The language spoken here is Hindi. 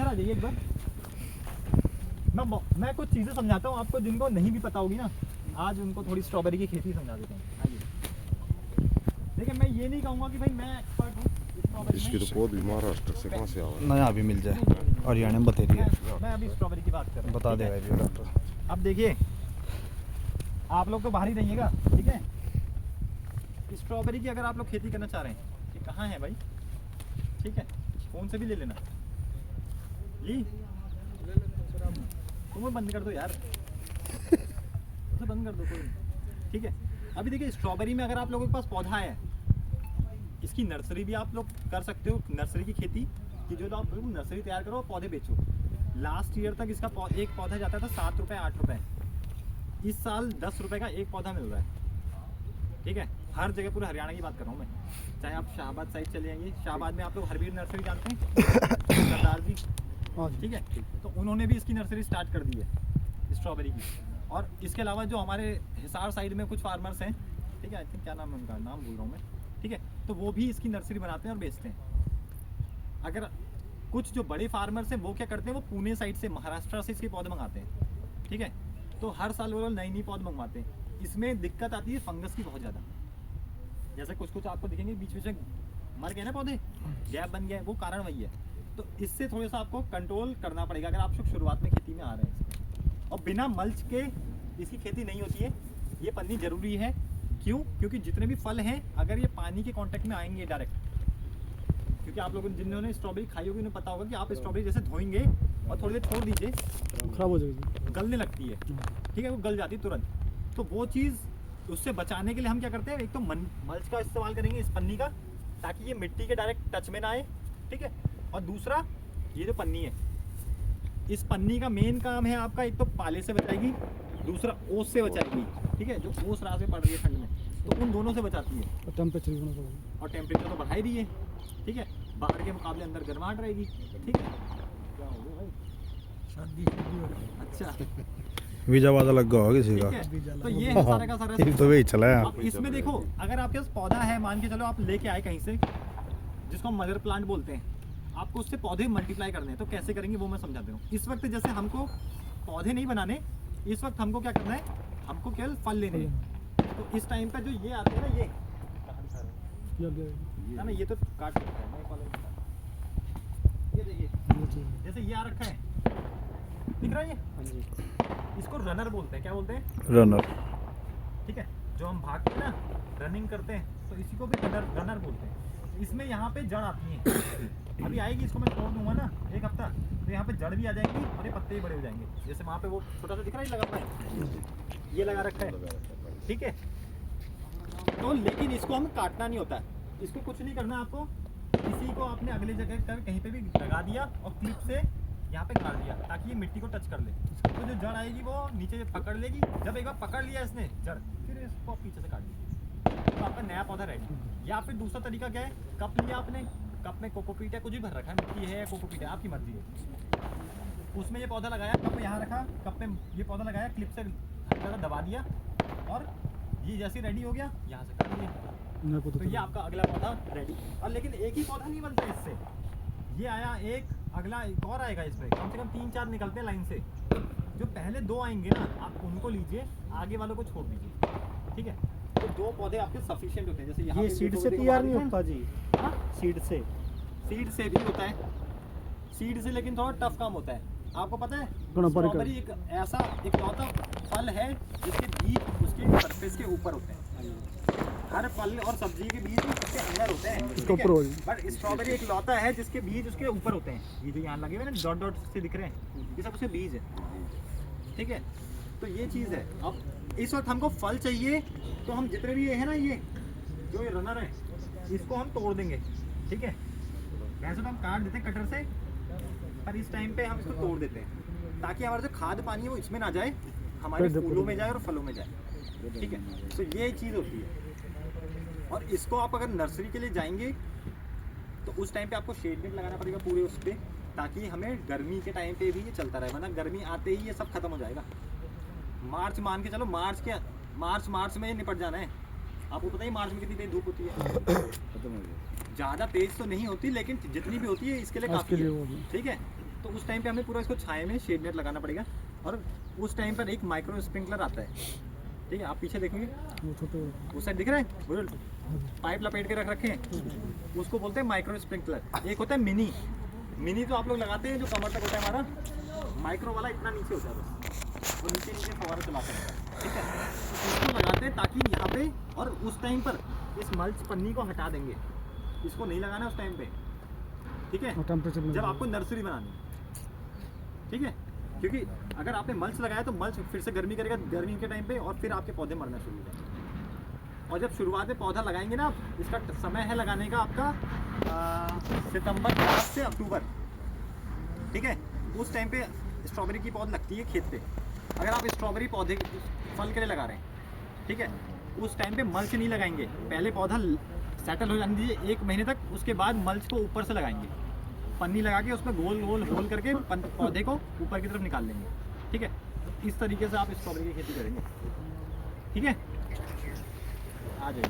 इधर आ जाइए एक बार। मैं कुछ चीज़ें समझाता हूँ आपको जिनको नहीं भी पता होगी ना, आज उनको थोड़ी स्ट्रॉबेरी की खेती समझा देता हूँ। आइए देखिए, मैं ये नहीं कहूँगा कि भाई मैं एक्सपर्ट हूँ स्ट्रॉबेरी इसकी तो पौध भी महाराष्ट्र से कहाँ से आवा? नया भी मिल जाए, हरियाणा में बतेरी है, मैं अभी स्ट्रॉबेरी की बात कर रहा हूँ, बता ठीक है? देगा ये डॉक्टर। अब देखिए, आप लोग तो बाहर ही रहिएगा, ठीक है? स्ट्रॉबेरी की अगर आप लोग खेती करना चाह रहे हैं, ये कहाँ है भाई, ठीक है? फोन से भी ले लेना। ये तुम बंद कर दो यार, उसे बंद कर दो कोई, ठीक है? अभी देखिए, स्ट्रॉबेरी में अगर आप लोगों के पास पौधा है, इसकी नर्सरी भी आप लोग कर सकते हो। नर्सरी की खेती कि जो आप नर्सरी तैयार करो, पौधे बेचो। लास्ट ईयर तक इसका एक पौधा जाता था 7 रुपये 8 रुपये, इस साल 10 रुपये का एक पौधा मिल रहा है, ठीक है? हर जगह, पूरे हरियाणा की बात कर रहा हूँ मैं। चाहे आप शाहबाद साइड चले जाइए, शाहबाद में आप लोग हरवीर नर्सरी जानते हैं, सरदार जी, ठीक है? तो उन्होंने भी इसकी नर्सरी स्टार्ट कर दी है स्ट्रॉबेरी की। और इसके अलावा जो हमारे हिसार साइड में कुछ फार्मर्स हैं, ठीक है, आई थिंक क्या नाम है उनका, नाम भूल रहा हूँ मैं, ठीक है? तो वो भी इसकी नर्सरी बनाते हैं और बेचते हैं। अगर कुछ जो बड़े फार्मर्स हैं वो क्या करते हैं, वो पुणे साइड से, महाराष्ट्र से इसके पौधे मंगाते हैं, ठीक है? तो हर साल वो लोग नई नई पौधे मंगवाते हैं। इसमें दिक्कत आती है फंगस की बहुत ज़्यादा, जैसे कुछ कुछ आपको दिखेंगे बीच बीच में मर गए ना पौधे, गैप बन गए, वो कारण वही है। तो इससे थोड़ा सा आपको कंट्रोल करना पड़ेगा अगर आप शुरुआत में खेती में आ रहे हैं। और बिना मल्च के इसकी खेती नहीं होती है, ये पन्नी जरूरी है। क्यों? क्योंकि जितने भी फल हैं, अगर ये पानी के कांटेक्ट में आएंगे डायरेक्ट, क्योंकि आप लोगों जिन्होंने स्ट्रॉबेरी खाई होगी उन्हें पता होगा कि आप स्ट्रॉबेरी जैसे धोएंगे और थोड़ी देर छोड़ दीजिए, खराब हो जाएगी, गलने लगती है, ठीक है? वो गल जाती है तुरंत। तो वो चीज़, उससे बचाने के लिए हम क्या करते हैं, एक तो मल्च का इस्तेमाल करेंगे इस पन्नी का, ताकि ये मिट्टी के डायरेक्ट टच में ना आए, ठीक है? और दूसरा, ये जो पन्नी है, इस पन्नी का मेन काम है आपका, एक तो पाले से बचाएगी, दूसरा ओस से बचाएगी, ठीक है? जो ओस रात में पड़ रही है ठंड में, तो उन दोनों से बचाती है। और टेम्परेचर भी होना चाहिए, और टेम्परेचर तो बढ़ा ही रही है, ठीक है? बाहर के मुकाबले अंदर गर्माहट रहेगी, ठीक है? क्या हो गया भाई, शादी हो रही है। अच्छा, वीजा वादा लग गया होगा किसी का, ठीक है? तो ये है सारा का सारा। ये तो वही चला है। अब इसमें देखो, अगर आपके पास पौधा है, मान के चलो आप लेके आए कहीं से, जिसको हम मदर प्लांट बोलते हैं, आपको उससे पौधे मल्टीप्लाई करने हैं, तो कैसे करेंगे वो मैं समझाता हूँ। इस वक्त जैसे हमको पौधे नहीं बनाने, इस वक्त हमको क्या करना है, हमको केवल फल लेने हैं। तो इस टाइम पे जो ये आते हैं ना, ये ना, ये तो काट सकता है मैं कॉलेज का। ये देखिए, जैसे ये आ रखा है, दिख रहा है ये? इसको रनर बोलते हैं। क्या बोलते हैं? रनर। ठीक है, जो हम भागते हैं ना, रनिंग करते हैं, तो इसी को भी रनर बोलते हैं। इसमें यहाँ पे जड़ आती है, अभी आएगी, इसको मैं छोड़ दूंगा ना एक हफ्ता, तो यहाँ पे जड़ भी आ जाएगी और ये पत्ते भी बड़े हो जाएंगे। जैसे वहाँ पे वो छोटा सा दिख रहा है, लगा हुआ है, ये लगा रखा है, ठीक है? तो लेकिन इसको हम काटना नहीं होता है, इसको कुछ नहीं करना आपको। इसी को आपने अगले जगह कर कहीं पे भी लगा दिया और क्लिप से यहाँ पे गाड़ दिया, ताकि ये मिट्टी को टच कर ले। तो जो जड़ आएगी वो नीचे पकड़ लेगी। जब एक बार पकड़ लिया इसने जड़, फिर इसको पीछे से काट दिया, तो आपका नया पौधा रेडी। या फिर दूसरा तरीका क्या है, कप लिया आपने, कप में कोकोपीट है, कुछ भी भर रखा है, मिट्टी है या कोकोपीट है, आपकी मर्जी है। उसमें ये पौधा लगाया, कप यहाँ रखा, कप में ये पौधा लगाया, क्लिप से हल्का दबा दिया और ये जैसे रेडी हो गया, यहाँ से काट दिया, तो ये आपका अगला पौधा रेडी। और लेकिन एक ही पौधा नहीं बनता इससे, ये आया एक, अगला एक और आएगा। इसमें कम से कम 3-4 निकलते हैं लाइन से। जो पहले 2 आएंगे ना, आप उनको लीजिए, आगे वालों को छोड़ दीजिए, ठीक है? तो 2 पौधे आपके सफिशिएंट होते हैं। जैसे यहाँ ये सीड से तैयार नहीं होता जी? हाँ, सीड से भी होता है, सीड से, लेकिन थोड़ा टफ काम होता है। आपको पता है, स्ट्रॉबेरी एक ऐसा इकलौता फल है जिसके बीज उसके सरफेस के ऊपर होते हैं। हर फल और सब्जी के बीज उसके अंदर होते हैं, बट स्ट्रॉबेरी एक लौता है जिसके बीज उसके ऊपर होते हैं। ये जो यहाँ लगे हुए ना डॉट डॉट से दिख रहे हैं, ये सब उसके बीज है, ठीक है? तो ये चीज़ है। अब इस वक्त हमको फल चाहिए, तो हम जितने भी ये है ना, ये जो ये रनर है, इसको हम तोड़ देंगे, ठीक है? वैसे तो हम काट देते हैं कटर से, पर इस टाइम पे हम इसको तोड़ देते हैं, ताकि हमारा जो खाद पानी है वो इसमें ना जाए, हमारे फूलों में जाए और फलों में जाए, ठीक है? तो ये चीज़ होती है। और इसको आप अगर नर्सरी के लिए जाएंगे तो उस टाइम पे आपको शेड नेट लगाना पड़ेगा पूरे उस पर, ताकि हमें गर्मी के टाइम पे भी ये चलता रहे, वरना गर्मी आते ही ये सब खत्म हो जाएगा। मार्च मान के चलो, मार्च में निपट जाना है। आपको पता ही मार्च में कितनी तेज धूप होती है, ज़्यादा तेज तो नहीं होती, लेकिन जितनी भी होती है इसके लिए काफ़ी है, ठीक है? तो उस टाइम पे हमें पूरा इसको छाए में शेड नेट लगाना पड़ेगा। और उस टाइम पर एक माइक्रो स्प्रिंकलर आता है, ठीक है, आप पीछे देखेंगे वो छोटे उस साइड दिख रहा है, बुजुर्ग पाइप लपेट के रख रखे हैं, उसको बोलते हैं माइक्रो स्प्रिंकलर। एक होता है मिनी, मिनी तो आप लोग लगाते हैं जो कमर तक होता है हमारा, माइक्रो वाला इतना नीचे होता है बस, वो नीचे नीचे फवारा चलाते हैं, ठीक है। तो इसको लगाते हैं ताकि यहाँ पे, और उस टाइम पर इस मल्च पन्नी को हटा देंगे, इसको नहीं लगाना उस टाइम पे, ठीक है, और टेम्परेचर जब आपको नर्सरी बनानी है, ठीक है। क्योंकि अगर आपने मल्च लगाया तो मल्च फिर से गर्मी करेगा गर्मी के टाइम पे, और फिर आपके पौधे मरना शुरू हो जाएंगे। और जब शुरुआत में पौधा लगाएंगे ना आप, इसका समय है लगाने का आपका सितंबर लास्ट से अक्टूबर, ठीक है। उस टाइम पे स्ट्रॉबेरी की पौध लगती है खेत पे। अगर आप स्ट्रॉबेरी पौधे फल के लिए लगा रहे हैं, ठीक है, उस टाइम पे मल्च नहीं लगाएंगे, पहले पौधा सेटल हो जाने दीजिए 1 महीने तक, उसके बाद मल्च को ऊपर से लगाएंगे, पन्नी लगा के उसमें गोल गोल होल करके पौधे को ऊपर की तरफ निकाल लेंगे, ठीक है। इस तरीके से आप स्ट्रॉबेरी की खेती करेंगे, ठीक है। आ जाइए।